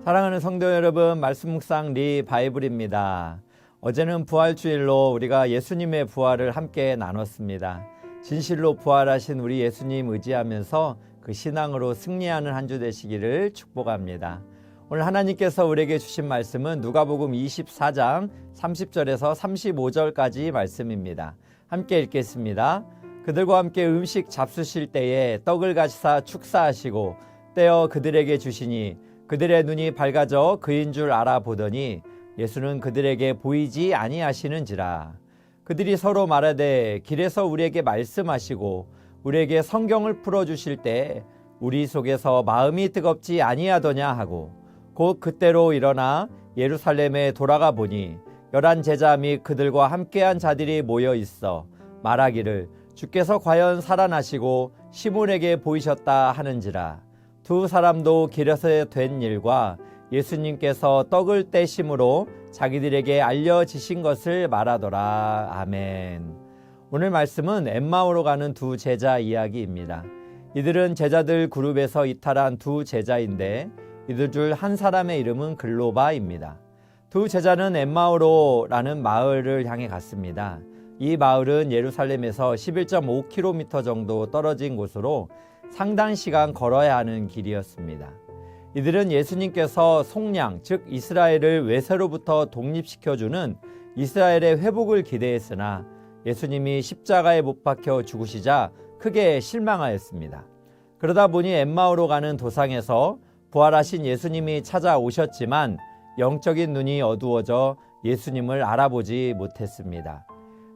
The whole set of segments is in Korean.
사랑하는 성도 여러분, 말씀 묵상 리바이블입니다. 어제는 부활주일로 우리가 예수님의 부활을 함께 나눴습니다. 진실로 부활하신 우리 예수님 의지하면서 그 신앙으로 승리하는 한 주 되시기를 축복합니다. 오늘 하나님께서 우리에게 주신 말씀은 누가복음 24장 30절에서 35절까지 말씀입니다. 함께 읽겠습니다. 그들과 함께 음식 잡수실 때에 떡을 가지사 축사하시고 떼어 그들에게 주시니 그들의 눈이 밝아져 그인 줄 알아보더니 예수는 그들에게 보이지 아니하시는지라. 그들이 서로 말하되 길에서 우리에게 말씀하시고 우리에게 성경을 풀어주실 때 우리 속에서 마음이 뜨겁지 아니하더냐 하고 곧 그때로 일어나 예루살렘에 돌아가 보니 11 제자 및 그들과 함께한 자들이 모여 있어 말하기를 주께서 과연 살아나시고 시몬에게 보이셨다 하는지라. 두 사람도 길에서 된 일과 예수님께서 떡을 떼심으로 자기들에게 알려지신 것을 말하더라. 아멘. 오늘 말씀은 엠마오로 가는 두 제자 이야기입니다. 이들은 제자들 그룹에서 이탈한 두 제자인데 이들 중 한 사람의 이름은 글로바입니다. 두 제자는 엠마오로라는 마을을 향해 갔습니다. 이 마을은 예루살렘에서 11.5km 정도 떨어진 곳으로 상당 시간 걸어야 하는 길이었습니다. 이들은 예수님께서 속량, 즉 이스라엘을 외세로부터 독립시켜주는 이스라엘의 회복을 기대했으나 예수님이 십자가에 못 박혀 죽으시자 크게 실망하였습니다. 그러다 보니 엠마오로 가는 도상에서 부활하신 예수님이 찾아오셨지만 영적인 눈이 어두워져 예수님을 알아보지 못했습니다.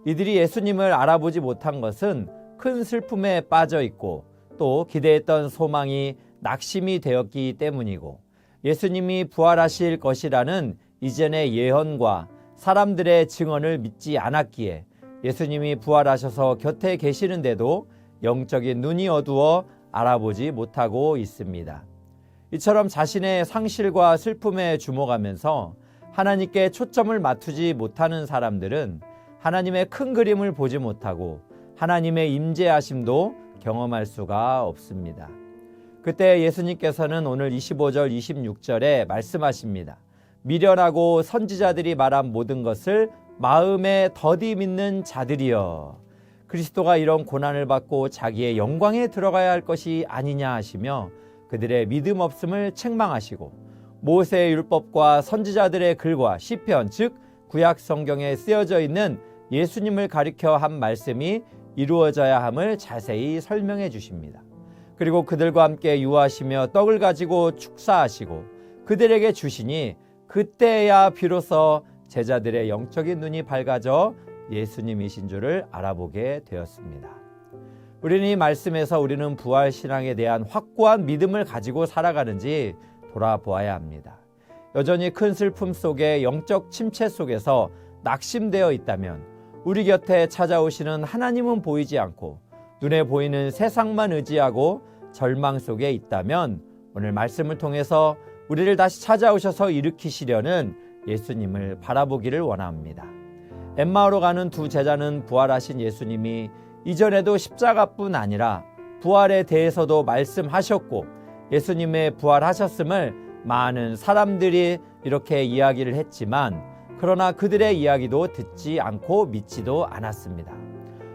이들이 예수님을 알아보지 못한 것은 큰 슬픔에 빠져 있고 또 기대했던 소망이 낙심이 되었기 때문이고 예수님이 부활하실 것이라는 이전의 예언과 사람들의 증언을 믿지 않았기에 예수님이 부활하셔서 곁에 계시는데도 영적인 눈이 어두워 알아보지 못하고 있습니다. 이처럼 자신의 상실과 슬픔에 주목하면서 하나님께 초점을 맞추지 못하는 사람들은 하나님의 큰 그림을 보지 못하고 하나님의 임재하심도 경험할 수가 없습니다. 그때 예수님께서는 오늘 25절 26절에 말씀하십니다. 미련하고 선지자들이 말한 모든 것을 마음에 더디 믿는 자들이여, 그리스도가 이런 고난을 받고 자기의 영광에 들어가야 할 것이 아니냐 하시며 그들의 믿음 없음을 책망하시고 모세의 율법과 선지자들의 글과 시편 즉 구약 성경에 쓰여져 있는 예수님을 가리켜 한 말씀이 이루어져야 함을 자세히 설명해 주십니다. 그리고 그들과 함께 유하시며 떡을 가지고 축사하시고 그들에게 주시니 그때야 비로소 제자들의 영적인 눈이 밝아져 예수님이신 줄을 알아보게 되었습니다. 우리는 이 말씀에서 우리는 부활신앙에 대한 확고한 믿음을 가지고 살아가는지 돌아보아야 합니다. 여전히 큰 슬픔 속에 영적 침체 속에서 낙심되어 있다면 우리 곁에 찾아오시는 하나님은 보이지 않고 눈에 보이는 세상만 의지하고 절망 속에 있다면 오늘 말씀을 통해서 우리를 다시 찾아오셔서 일으키시려는 예수님을 바라보기를 원합니다. 엠마오로 가는 두 제자는 부활하신 예수님이 이전에도 십자가뿐 아니라 부활에 대해서도 말씀하셨고 예수님의 부활하셨음을 많은 사람들이 이렇게 이야기를 했지만 그러나 그들의 이야기도 듣지 않고 믿지도 않았습니다.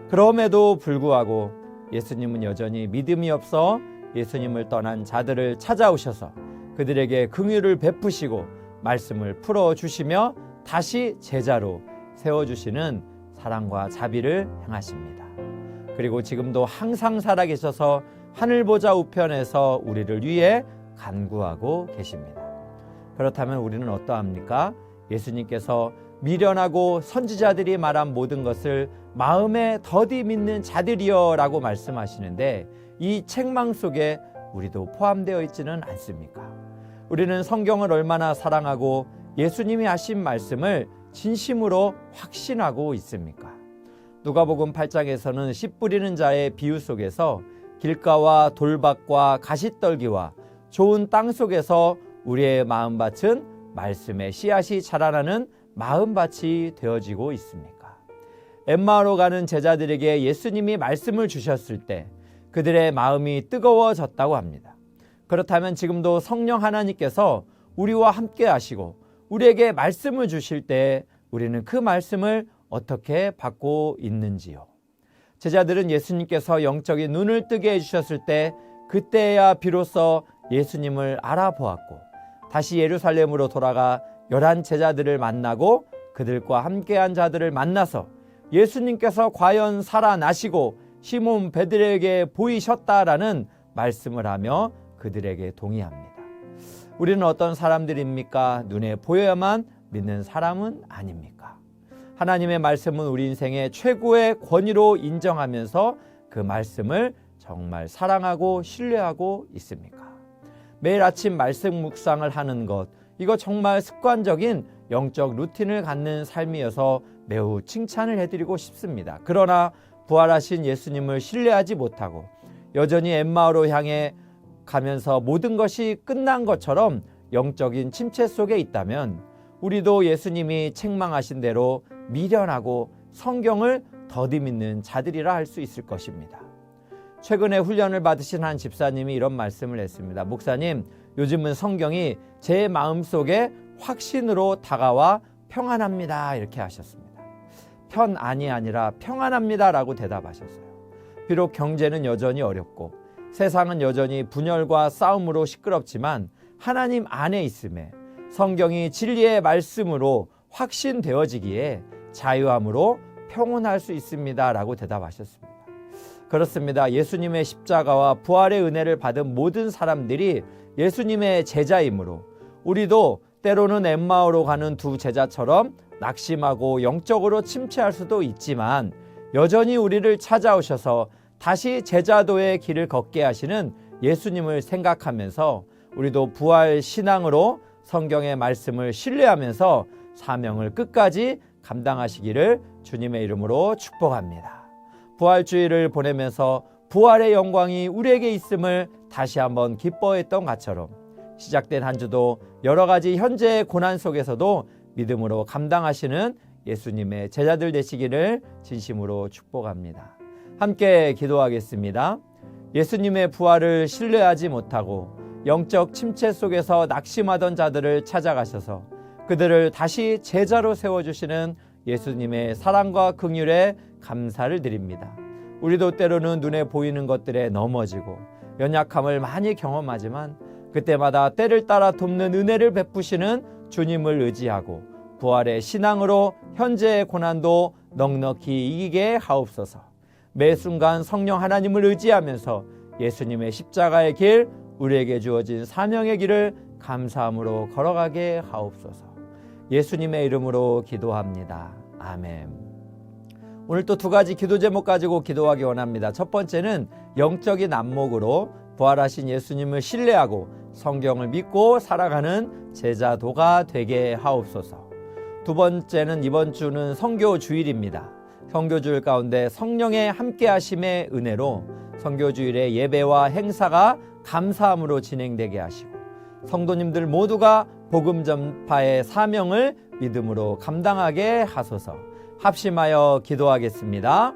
그럼에도 불구하고 예수님은 여전히 믿음이 없어 예수님을 떠난 자들을 찾아오셔서 그들에게 긍휼을 베푸시고 말씀을 풀어주시며 다시 제자로 세워주시는 사랑과 자비를 행하십니다. 그리고 지금도 항상 살아계셔서 하늘보좌 우편에서 우리를 위해 간구하고 계십니다. 그렇다면 우리는 어떠합니까? 예수님께서 미련하고 선지자들이 말한 모든 것을 마음에 더디 믿는 자들이여 라고 말씀하시는데 이 책망 속에 우리도 포함되어 있지는 않습니까? 우리는 성경을 얼마나 사랑하고 예수님이 하신 말씀을 진심으로 확신하고 있습니까? 누가복음 8장에서는 씨 뿌리는 자의 비유 속에서 길가와 돌밭과 가시떨기와 좋은 땅 속에서 우리의 마음밭은 말씀의 씨앗이 자라나는 마음밭이 되어지고 있습니까? 엠마오로 가는 제자들에게 예수님이 말씀을 주셨을 때 그들의 마음이 뜨거워졌다고 합니다. 그렇다면 지금도 성령 하나님께서 우리와 함께 하시고 우리에게 말씀을 주실 때 우리는 그 말씀을 어떻게 받고 있는지요? 제자들은 예수님께서 영적인 눈을 뜨게 해주셨을 때 그때야 비로소 예수님을 알아보았고 다시 예루살렘으로 돌아가 11 제자들을 만나고 그들과 함께한 자들을 만나서 예수님께서 과연 살아나시고 시몬 베드로에게 보이셨다라는 말씀을 하며 그들에게 동의합니다. 우리는 어떤 사람들입니까? 눈에 보여야만 믿는 사람은 아닙니까? 하나님의 말씀은 우리 인생의 최고의 권위로 인정하면서 그 말씀을 정말 사랑하고 신뢰하고 있습니까? 매일 아침 말씀 묵상을 하는 것, 이거 정말 습관적인 영적 루틴을 갖는 삶이어서 매우 칭찬을 해드리고 싶습니다. 그러나 부활하신 예수님을 신뢰하지 못하고 여전히 엠마오로 향해 가면서 모든 것이 끝난 것처럼 영적인 침체 속에 있다면 우리도 예수님이 책망하신 대로 미련하고 성경을 더디 믿는 자들이라 할 수 있을 것입니다. 최근에 훈련을 받으신 한 집사님이 이런 말씀을 했습니다. 목사님, 요즘은 성경이 제 마음속에 확신으로 다가와 평안합니다. 이렇게 하셨습니다. 편안이 아니라 평안합니다라고 대답하셨어요. 비록 경제는 여전히 어렵고 세상은 여전히 분열과 싸움으로 시끄럽지만 하나님 안에 있음에 성경이 진리의 말씀으로 확신되어지기에 자유함으로 평온할 수 있습니다. 라고 대답하셨습니다. 그렇습니다. 예수님의 십자가와 부활의 은혜를 받은 모든 사람들이 예수님의 제자이므로 우리도 때로는 엠마오로 가는 두 제자처럼 낙심하고 영적으로 침체할 수도 있지만 여전히 우리를 찾아오셔서 다시 제자도의 길을 걷게 하시는 예수님을 생각하면서 우리도 부활 신앙으로 성경의 말씀을 신뢰하면서 사명을 끝까지 감당하시기를 주님의 이름으로 축복합니다. 부활주의를 보내면서 부활의 영광이 우리에게 있음을 다시 한번 기뻐했던 것처럼 시작된 한 주도 여러 가지 현재의 고난 속에서도 믿음으로 감당하시는 예수님의 제자들 되시기를 진심으로 축복합니다. 함께 기도하겠습니다. 예수님의 부활을 신뢰하지 못하고 영적 침체 속에서 낙심하던 자들을 찾아가셔서 그들을 다시 제자로 세워주시는 예수님의 사랑과 긍휼에 감사를 드립니다. 우리도 때로는 눈에 보이는 것들에 넘어지고 연약함을 많이 경험하지만 그때마다 때를 따라 돕는 은혜를 베푸시는 주님을 의지하고 부활의 신앙으로 현재의 고난도 넉넉히 이기게 하옵소서. 매 순간 성령 하나님을 의지하면서 예수님의 십자가의 길, 우리에게 주어진 사명의 길을 감사함으로 걸어가게 하옵소서. 예수님의 이름으로 기도합니다. 아멘. 오늘 또 두 가지 기도 제목 가지고 기도하기 원합니다. 첫 번째는 영적인 안목으로 부활하신 예수님을 신뢰하고 성경을 믿고 살아가는 제자도가 되게 하옵소서. 두 번째는 이번 주는 선교주일입니다. 선교주일 가운데 성령의 함께하심의 은혜로 선교주일의 예배와 행사가 감사함으로 진행되게 하시고 성도님들 모두가 복음 전파의 사명을 믿음으로 감당하게 하소서. 합심하여 기도하겠습니다.